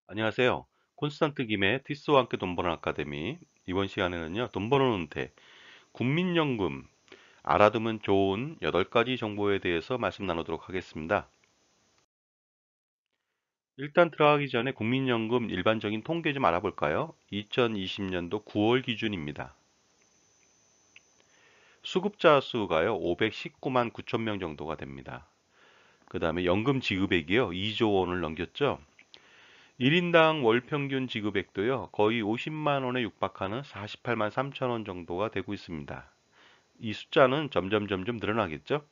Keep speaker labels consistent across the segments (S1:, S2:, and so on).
S1: 안녕하세요. 콘스탄트 김의 티스와 함께 돈 버는 아카데미. 이번 시간에는요, 돈 버는 은퇴, 국민연금, 알아두면 좋은 8가지 정보에 대해서 말씀 나누도록 하겠습니다. 일단 들어가기 전에 국민연금 일반적인 통계 좀 알아볼까요? 2020년도 9월 기준입니다. 수급자 수가요, 519만 9천 명 정도가 됩니다. 그 다음에 연금 지급액이요, 2조 원을 넘겼죠. 1인당 월 평균 지급액도요, 거의 50만 원에 육박하는 48만 3천 원 정도가 되고 있습니다. 이 숫자는 점점 늘어나겠죠?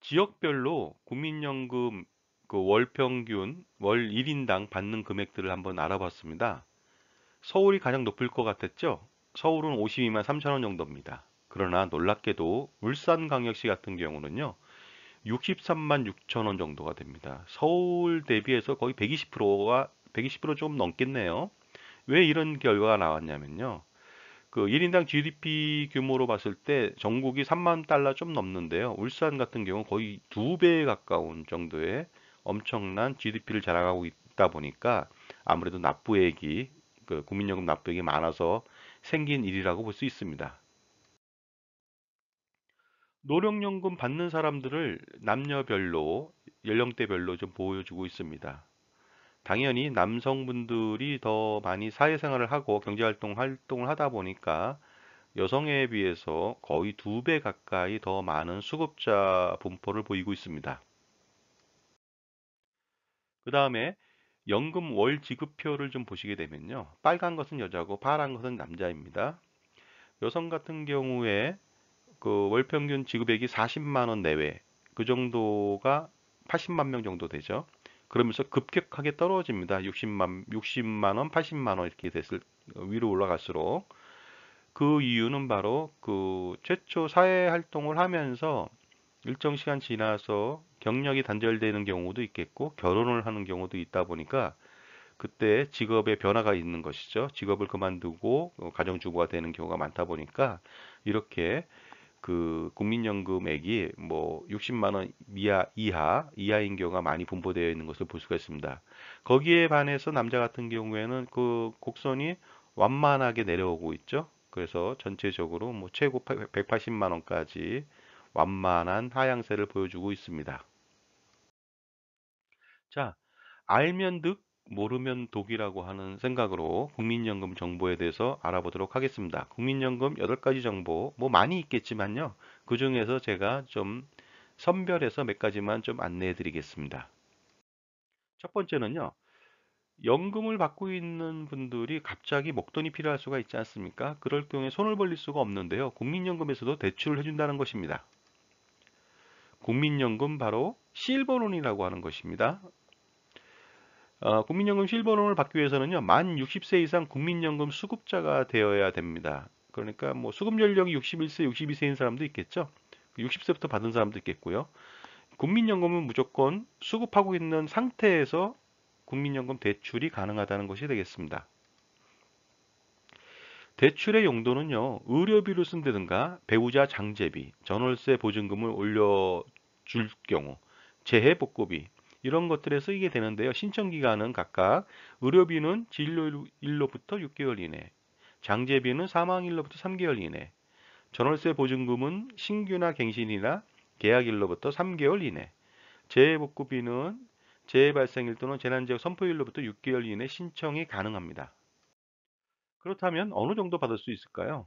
S1: 지역별로 국민연금 그 월 평균, 월 1인당 받는 금액들을 한번 알아봤습니다. 서울이 가장 높을 것 같았죠? 서울은 52만 3천 원 정도입니다. 그러나 놀랍게도 울산광역시 같은 경우는요, 63만 6천 원 정도가 됩니다. 서울 대비해서 거의 120%좀 넘겠네요. 왜 이런 결과가 나왔냐면요. 그 1인당 GDP 규모로 봤을 때 전국이 3만 달러 좀 넘는데요. 울산 같은 경우 거의 2배에 가까운 정도의 엄청난 GDP를 자랑하고 있다 보니까 아무래도 납부액이 그 국민연금 납부액이 많아서 생긴 일이라고 볼 수 있습니다. 노령연금 받는 사람들을 남녀별로 연령대별로 좀 보여주고 있습니다. 당연히 남성분들이 더 많이 사회생활을 하고 활동을 하다 보니까 여성에 비해서 거의 2배 가까이 더 많은 수급자 분포를 보이고 있습니다. 그 다음에 연금 월 지급표를 좀 보시게 되면요. 빨간 것은 여자고 파란 것은 남자입니다. 여성 같은 경우에 그 월 평균 지급액이 40만 원 내외, 그 정도가 80만 명 정도 되죠. 그러면서 급격하게 떨어집니다. 60만 원, 80만 원 이렇게 됐을 위로 올라갈수록 그 이유는 바로 그 최초 사회 활동을 하면서 일정 시간 지나서 경력이 단절되는 경우도 있겠고 결혼을 하는 경우도 있다 보니까 그때 직업의 변화가 있는 것이죠. 직업을 그만두고 가정주부가 되는 경우가 많다 보니까 이렇게 그 국민연금액이 뭐 60만 원 이하인 경우가 많이 분포되어 있는 것을 볼 수가 있습니다. 거기에 반해서 남자 같은 경우에는 그 곡선이 완만하게 내려오고 있죠. 그래서 전체적으로 뭐 최고 180만 원까지 완만한 하향세를 보여주고 있습니다. 자, 알면 득, 모르면 독이라고 하는 생각으로 국민연금 정보에 대해서 알아보도록 하겠습니다. 국민연금 8가지 정보, 뭐 많이 있겠지만요. 그 중에서 제가 좀 선별해서 몇 가지만 좀 안내해 드리겠습니다. 첫 번째는요. 연금을 받고 있는 분들이 갑자기 목돈이 필요할 수가 있지 않습니까? 그럴 경우에 손을 벌릴 수가 없는데요. 국민연금에서도 대출을 해준다는 것입니다. 국민연금 바로 실버론이라고 하는 것입니다. 국민연금 실버론을 받기 위해서는요, 만 60세 이상 국민연금 수급자가 되어야 됩니다. 그러니까 뭐 수급 연령이 61세, 62세인 사람도 있겠죠. 60세부터 받은 사람도 있겠고요. 국민연금은 무조건 수급하고 있는 상태에서 국민연금 대출이 가능하다는 것이 되겠습니다. 대출의 용도는요, 의료비로 쓴다든가 배우자 장제비, 전월세 보증금을 올려줄 경우, 재해복구비, 이런 것들에 쓰이게 되는데요. 신청 기간은 각각 의료비는 진료일로부터 6개월 이내, 장제비는 사망일로부터 3개월 이내, 전월세 보증금은 신규나 갱신이나 계약일로부터 3개월 이내, 재해복구비는 재해 발생일 또는 재난지역 선포일로부터 6개월 이내 신청이 가능합니다. 그렇다면 어느 정도 받을 수 있을까요?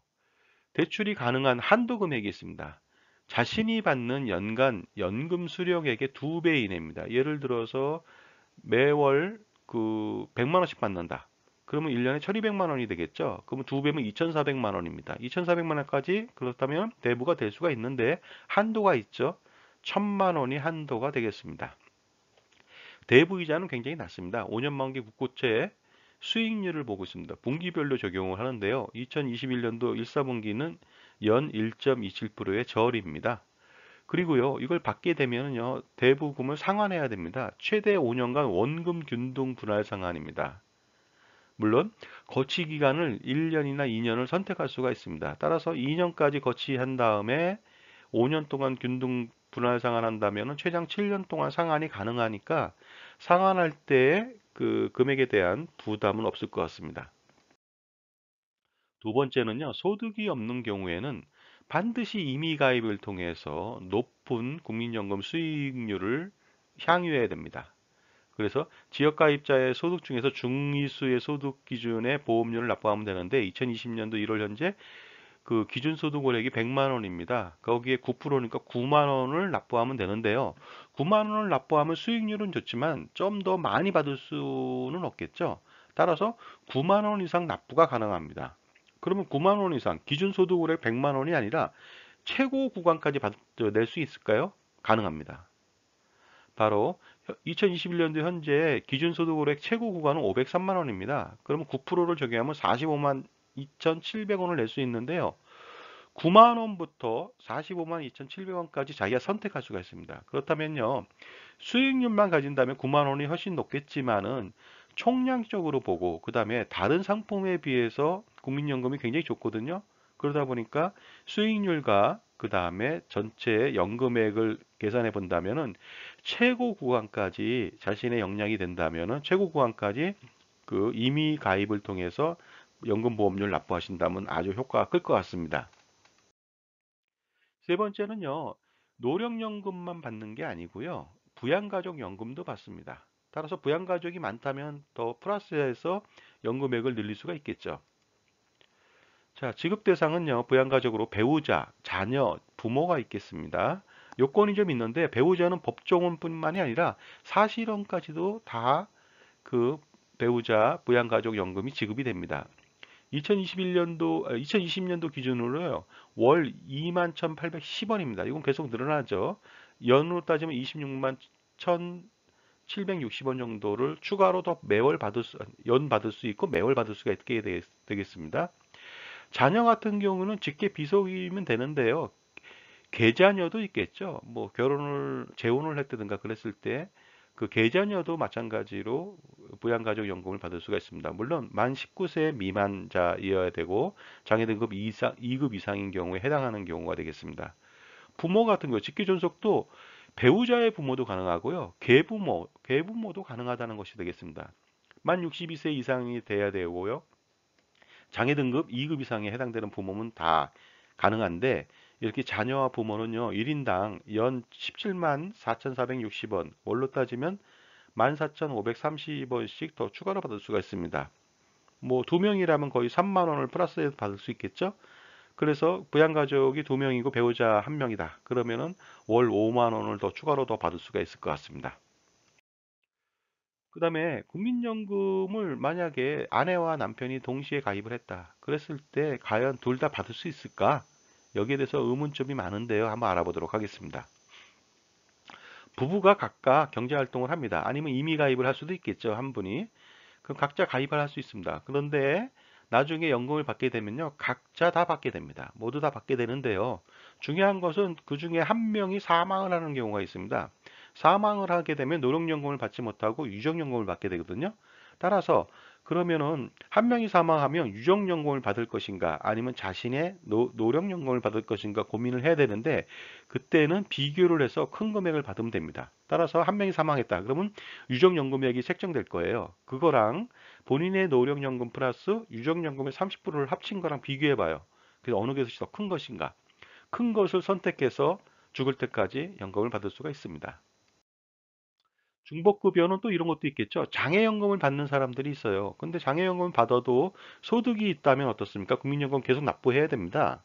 S1: 대출이 가능한 한도 금액이 있습니다. 자신이 받는 연간 연금 수령액의 2배 이내입니다. 예를 들어서 매월 그 100만 원씩 받는다. 그러면 1년에 1200만 원이 되겠죠. 그러면 2배면 2400만 원입니다. 2400만 원까지 그렇다면 대부가 될 수가 있는데 한도가 있죠. 1000만 원이 한도가 되겠습니다. 대부이자는 굉장히 낮습니다. 5년 만기 국고채 수익률을 보고 있습니다. 분기별로 적용을 하는데요. 2021년도 1사분기는 연 1.27%의 저리입니다. 그리고요, 이걸 받게 되면요, 대부금을 상환해야 됩니다. 최대 5년간 원금 균등 분할 상환입니다. 물론 거치 기간을 1년이나 2년을 선택할 수가 있습니다. 따라서 2년까지 거치한 다음에 5년 동안 균등 분할 상환한다면은 최장 7년 동안 상환이 가능하니까 상환할 때 그 금액에 대한 부담은 없을 것 같습니다. 두 번째는요, 소득이 없는 경우에는 반드시 임의 가입을 통해서 높은 국민연금 수익률을 향유해야 됩니다. 그래서 지역가입자의 소득 중에서 중위수의 소득 기준의 보험료를 납부하면 되는데 2020년도 1월 현재 그 기준 소득 원액이 100만 원입니다. 거기에 9%니까 9만 원을 납부하면 되는데요. 9만 원을 납부하면 수익률은 좋지만 좀 더 많이 받을 수는 없겠죠. 따라서 9만 원 이상 납부가 가능합니다. 그러면 9만 원 이상 기준 소득 원액 100만 원이 아니라 최고 구간까지 낼 수 있을까요? 가능합니다. 바로 2021년도 현재 기준소득원액 최고 구간은 503만 원입니다. 그러면 9%를 적용하면 45만 2,700원을 낼 수 있는데요. 9만 원부터 45만 2,700원까지 자기가 선택할 수가 있습니다. 그렇다면요, 수익률만 가진다면 9만 원이 훨씬 높겠지만은 총량적으로 보고 그 다음에 다른 상품에 비해서 국민연금이 굉장히 좋거든요. 그러다 보니까 수익률과 그 다음에 전체 연금액을 계산해 본다면은 최고 구간까지 자신의 역량이 된다면은 최고 구간까지 그 임의 가입을 통해서 연금보험료를 납부하신다면 아주 효과가 클 것 같습니다. 세 번째는요, 노령연금만 받는 게 아니고요, 부양가족연금도 받습니다. 따라서 부양가족이 많다면 더 플러스해서 연금액을 늘릴 수가 있겠죠. 자, 지급 대상은요, 부양가족으로 배우자, 자녀, 부모가 있겠습니다. 요건이 좀 있는데, 배우자는 법정혼뿐만이 아니라 사실혼까지도 다 그 배우자 부양가족연금이 지급이 됩니다. 2020년도 기준으로요, 월 21,810원입니다. 이건 계속 늘어나죠. 연으로 따지면 26만 1,760원 정도를 추가로 더 매월 연 받을 수 있고 매월 받을 수가 있게 되겠습니다. 자녀 같은 경우는 직계 비속이면 되는데요. 계자녀도 있겠죠. 뭐 재혼을 했다든가 그랬을 때 그 계자녀도 마찬가지로 부양가족연금을 받을 수가 있습니다. 물론 만 19세 미만자이어야 되고 장애 등급 2급 이상인 경우에 해당하는 경우가 되겠습니다. 부모 같은 경우 직계존속도 배우자의 부모도 가능하고요. 계부모도 가능하다는 것이 되겠습니다. 만 62세 이상이 돼야 되고요. 장애 등급 2급 이상에 해당되는 부모는 다 가능한데 이렇게 자녀와 부모는요, 1인당 연 17만 4,460원, 월로 따지면 14,530원씩 더 추가로 받을 수가 있습니다. 뭐 두 명이라면 거의 3만 원을 플러스해서 받을 수 있겠죠? 그래서 부양가족이 두 명이고 배우자 한 명이다. 그러면은 월 5만 원을 더 추가로 더 받을 수가 있을 것 같습니다. 그 다음에 국민연금을 만약에 아내와 남편이 동시에 가입을 했다. 그랬을 때 과연 둘 다 받을 수 있을까? 여기에 대해서 의문점이 많은데요. 한번 알아보도록 하겠습니다. 부부가 각각 경제활동을 합니다. 아니면 이미 가입을 할 수도 있겠죠. 한 분이. 그럼 각자 가입을 할 수 있습니다. 그런데 나중에 연금을 받게 되면요, 각자 다 받게 됩니다. 모두 다 받게 되는데요. 중요한 것은 그 중에 한 명이 사망을 하는 경우가 있습니다. 사망을 하게 되면 노령연금을 받지 못하고 유족연금을 받게 되거든요. 따라서 그러면은 한 명이 사망하면 유족연금을 받을 것인가 아니면 자신의 노령연금을 받을 것인가 고민을 해야 되는데 그때는 비교를 해서 큰 금액을 받으면 됩니다. 따라서 한 명이 사망했다. 그러면 유족연금액이 책정될 거예요. 그거랑 본인의 노령연금 플러스 유족연금의 30%를 합친 거랑 비교해 봐요. 그래서 어느 것이 더 큰 것인가. 큰 것을 선택해서 죽을 때까지 연금을 받을 수가 있습니다. 중복급여는 또 이런 것도 있겠죠. 장애연금을 받는 사람들이 있어요. 근데 장애연금을 받아도 소득이 있다면 어떻습니까? 국민연금 계속 납부해야 됩니다.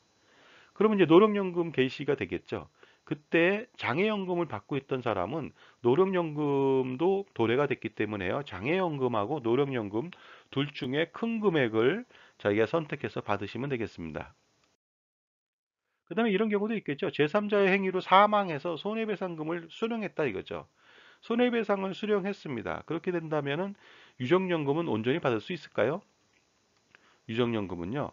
S1: 그러면 이제 노령연금 개시가 되겠죠. 그때 장애연금을 받고 있던 사람은 노령연금도 도래가 됐기 때문에요. 장애연금하고 노령연금 둘 중에 큰 금액을 자기가 선택해서 받으시면 되겠습니다. 그 다음에 이런 경우도 있겠죠. 제3자의 행위로 사망해서 손해배상금을 수령했다 이거죠. 손해배상을 수령했습니다. 그렇게 된다면은 유족연금은 온전히 받을 수 있을까요? 유족연금은요,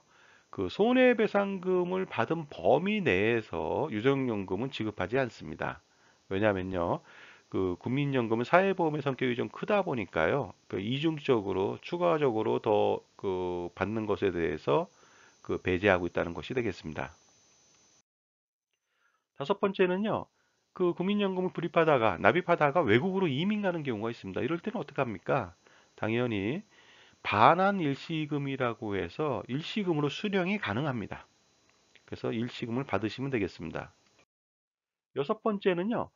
S1: 그 손해배상금을 받은 범위 내에서 유족연금은 지급하지 않습니다. 왜냐면요, 그 국민연금은 사회보험의 성격이 좀 크다 보니까요, 그 이중적으로 추가적으로 더 그 받는 것에 대해서 배제하고 있다는 것이 되겠습니다. 다섯 번째는요, 그 국민연금을 납입하다가 외국으로 이민 가는 경우가 있습니다. 이럴 때는 어떻게 합니까? 당연히 반환 일시금이라고 해서 일시금으로 수령이 가능합니다. 그래서 일시금을 받으시면 되겠습니다. 여섯 번째는요.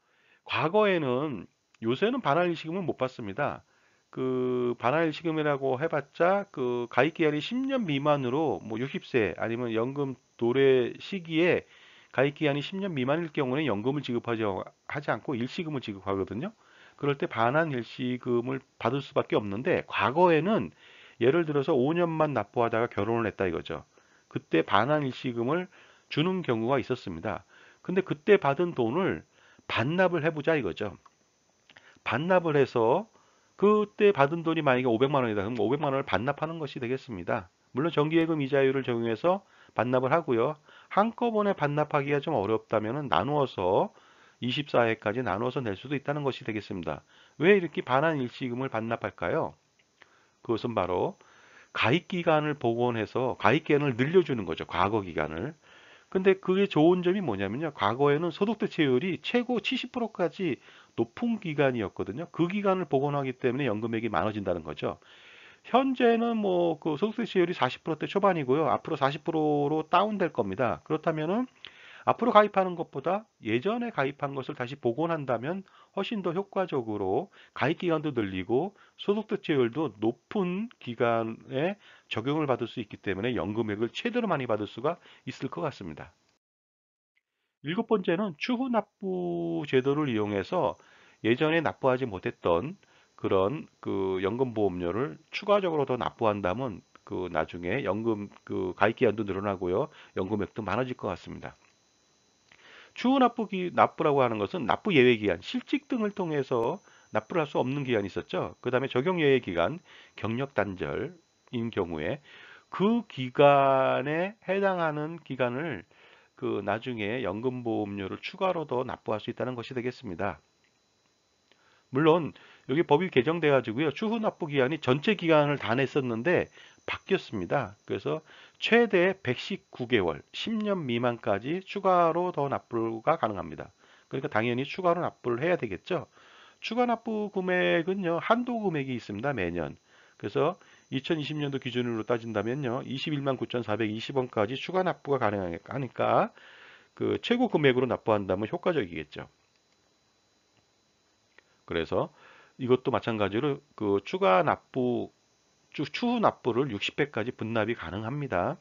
S1: 과거에는 요새는 반환일시금을 못 받습니다. 그 반환일시금이라고 해봤자 그 가입기간이 10년 미만으로 뭐 60세 아니면 연금 도래 시기에 가입기간이 10년 미만일 경우는 연금을 하지 않고 일시금을 지급하거든요. 그럴 때 반환일시금을 받을 수밖에 없는데 과거에는 예를 들어서 5년만 납부하다가 결혼을 했다 이거죠. 그때 반환일시금을 주는 경우가 있었습니다. 근데 그때 받은 돈을 반납을 해보자 이거죠. 반납을 해서 그때 받은 돈이 만약에 500만 원이다. 그럼 500만 원을 반납하는 것이 되겠습니다. 물론 정기예금 이자율을 적용해서 반납을 하고요. 한꺼번에 반납하기가 좀 어렵다면 나누어서 24회까지 나누어서 낼 수도 있다는 것이 되겠습니다. 왜 이렇게 반환 일시금을 반납할까요? 그것은 바로 가입 기간을 복원해서 가입 기간을 늘려주는 거죠. 과거 기간을. 근데 그게 좋은 점이 뭐냐면요. 과거에는 소득대체율이 최고 70%까지 높은 기간이었거든요. 그 기간을 복원하기 때문에 연금액이 많아진다는 거죠. 현재는 뭐 그 소득대체율이 40%대 초반이고요. 앞으로 40%로 다운될 겁니다. 그렇다면은 앞으로 가입하는 것보다 예전에 가입한 것을 다시 복원한다면 훨씬 더 효과적으로 가입 기간도 늘리고 소득대체율도 높은 기간에 적용을 받을 수 있기 때문에 연금액을 최대로 많이 받을 수가 있을 것 같습니다. 일곱 번째는 추후 납부 제도를 이용해서 예전에 납부하지 못했던 그런 그 연금보험료를 추가적으로 더 납부한다면 그 나중에 연금 그 가입 기간도 늘어나고요. 연금액도 많아질 것 같습니다. 추후 납부라고 하는 것은 납부 예외 기간, 실직 등을 통해서 납부를 할 수 없는 기간이 있었죠. 그 다음에 적용 예외 기간, 경력 단절인 경우에 그 기간에 해당하는 기간을 그 나중에 연금보험료를 추가로 더 납부할 수 있다는 것이 되겠습니다. 물론 여기 법이 개정돼 가지고요. 추후 납부 기간이 전체 기간을 다 냈었는데 바뀌었습니다. 그래서 최대 119개월, 10년 미만까지 추가로 더 납부가 가능합니다. 그러니까 당연히 추가로 납부를 해야 되겠죠. 추가 납부 금액은요. 한도 금액이 있습니다. 매년. 그래서 2020년도 기준으로 따진다면요. 21만 9,420원까지 추가 납부가 가능하니까 그 최고 금액으로 납부한다면 효과적이겠죠. 그래서 이것도 마찬가지로 그 추후 납부를 60회까지 분납이 가능합니다.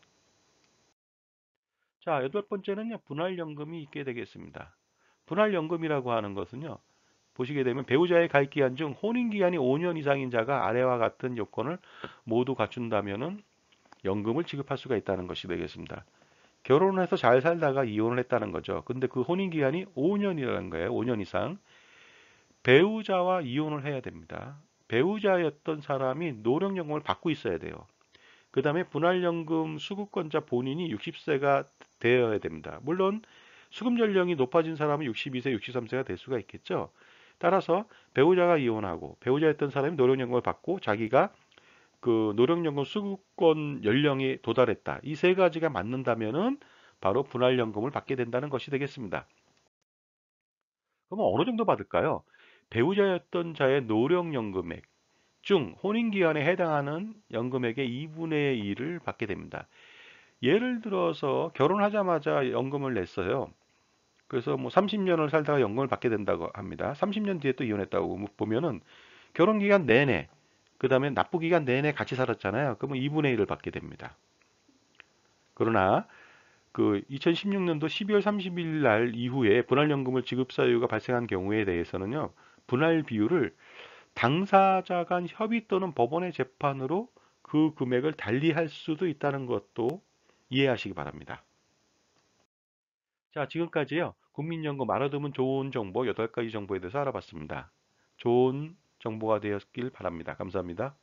S1: 자, 여덟 번째는요, 분할연금이 있게 되겠습니다. 분할연금이라고 하는 것은요, 보시게 되면 배우자의 가입 기간 중 혼인 기간이 5년 이상인 자가 아래와 같은 요건을 모두 갖춘다면은 연금을 지급할 수가 있다는 것이 되겠습니다. 결혼을 해서 잘 살다가 이혼을 했다는 거죠. 근데 그 혼인 기간이 5년이라는 거예요. 5년 이상. 배우자와 이혼을 해야 됩니다. 배우자였던 사람이 노령연금을 받고 있어야 돼요. 그 다음에 분할연금 수급권자 본인이 60세가 되어야 됩니다. 물론 수급 연령이 높아진 사람은 62세, 63세가 될 수가 있겠죠. 따라서 배우자가 이혼하고 배우자였던 사람이 노령연금을 받고 자기가 그 노령연금 수급권 연령이 도달했다. 이 세 가지가 맞는다면은 바로 분할연금을 받게 된다는 것이 되겠습니다. 그러면 어느 정도 받을까요? 배우자였던 자의 노령연금액 중 혼인기간에 해당하는 연금액의 2분의 1을 받게 됩니다. 예를 들어서 결혼하자마자 연금을 냈어요. 그래서 뭐 30년을 살다가 연금을 받게 된다고 합니다. 30년 뒤에 또 이혼했다고 보면은 결혼기간 내내, 그 다음에 납부기간 내내 같이 살았잖아요. 그러면 2분의 1을 받게 됩니다. 그러나 그 2016년도 12월 30일 날 이후에 분할연금을 지급 사유가 발생한 경우에 대해서는요, 분할 비율을 당사자 간 협의 또는 법원의 재판으로 그 금액을 달리할 수도 있다는 것도 이해하시기 바랍니다. 자, 지금까지요. 국민연금 알아두면 좋은 정보 8가지 정보에 대해서 알아봤습니다. 좋은 정보가 되었길 바랍니다. 감사합니다.